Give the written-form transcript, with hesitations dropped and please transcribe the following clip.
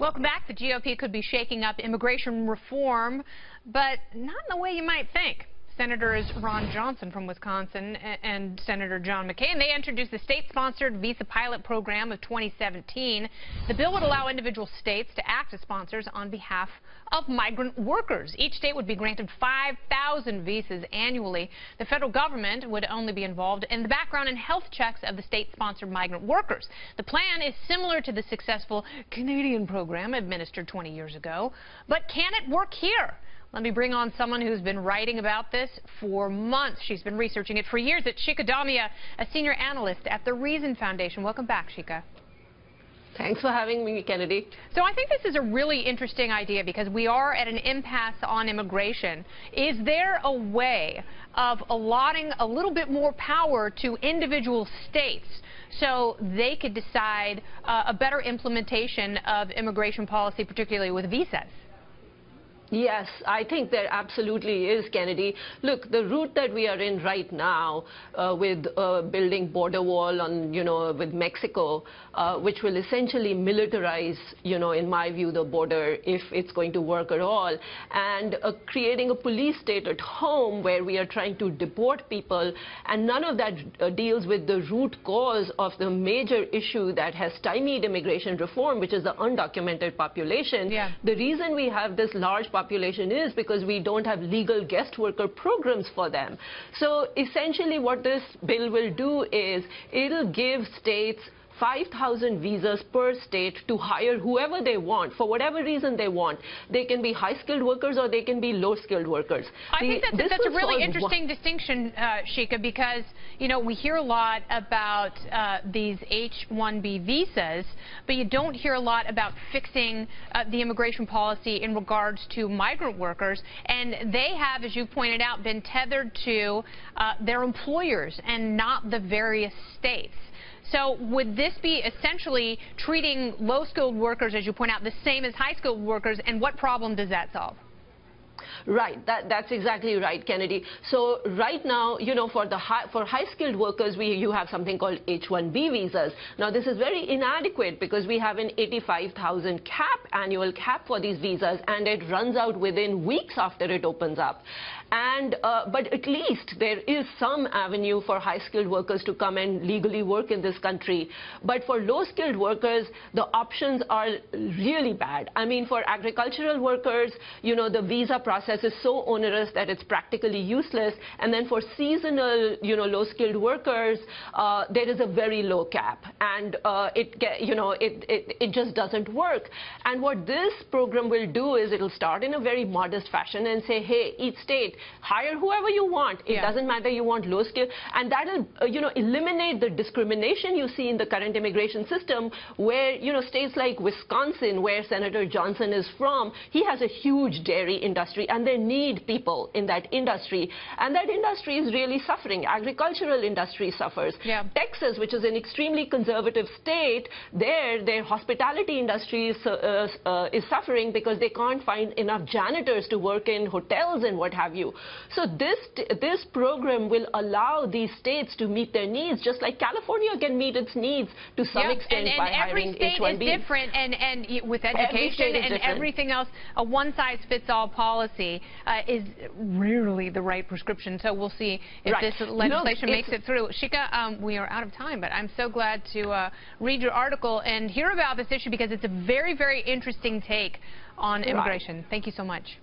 Welcome back. The GOP could be shaking up immigration reform, but not in the way you might think. Senators Ron Johnson from Wisconsin and Senator John McCain, they introduced the state-sponsored visa pilot program of 2017. The bill would allow individual states to act as sponsors on behalf of migrant workers. Each state would be granted 5,000 visas annually. The federal government would only be involved in the background and health checks of the state-sponsored migrant workers. The plan is similar to the successful Canadian program administered 20 years ago. But can it work here? Let me bring on someone who's been writing about this for months. She's been researching it for years. It's Shikha Dalmia, a senior analyst at the Reason Foundation. Welcome back, Shikha. Thanks for having me, Kennedy. So I think this is a really interesting idea because we are at an impasse on immigration. Is there a way of allotting a little bit more power to individual states so they could decide a better implementation of immigration policy, particularly with visas? Yes, I think there absolutely is, Kennedy. Look, the route that we are in right now with building border wall on, with Mexico, which will essentially militarize, in my view, the border if it's going to work at all, and creating a police state at home where we are trying to deport people, and none of that deals with the root cause of the major issue that has stymied immigration reform, which is the undocumented population. Yeah. The reason we have this large population is because we don't have legal guest worker programs for them. So essentially what this bill will do is it'll give states 5,000 visas per state to hire whoever they want, for whatever reason they want. They can be high-skilled workers or they can be low-skilled workers. I think that's a really interesting distinction, Shikha, because, we hear a lot about these H-1B visas, but you don't hear a lot about fixing the immigration policy in regards to migrant workers. And they have, as you pointed out, been tethered to their employers and not the various states. So would this be essentially treating low-skilled workers, as you point out, the same as high-skilled workers, and what problem does that solve? Right, that's exactly right, Kennedy. So right now, for high-skilled workers, you have something called H-1B visas. Now, this is very inadequate because we have an 85,000 annual cap for these visas, and it runs out within weeks after it opens up. And but at least there is some avenue for high-skilled workers to come and legally work in this country. But for low-skilled workers, the options are really bad. I mean, for agricultural workers, the visa process is so onerous that it's practically useless. And then for seasonal, low-skilled workers, there is a very low cap, and it just doesn't work. And what this program will do is it'll start in a very modest fashion and say, hey, each state, hire whoever you want. It doesn't matter you want low skill, and that'll eliminate the discrimination you see in the current immigration system, where states like Wisconsin, where Senator Johnson is from, he has a huge dairy industry, and they need people in that industry, and that industry is really suffering. Agricultural industry suffers. Texas, which is an extremely conservative state, their hospitality industry is suffering because they can't find enough janitors to work in hotels and what have you. So this program will allow these states to meet their needs, just like California can meet its needs to some extent by hiring H-1B. And every state is different, and with education and everything else, a one-size-fits-all policy is rarely the right prescription. So we'll see if this legislation makes it through. Shikha, we are out of time, but I'm so glad to read your article and hear about this issue because it's a very, very interesting take on immigration. Thank you so much.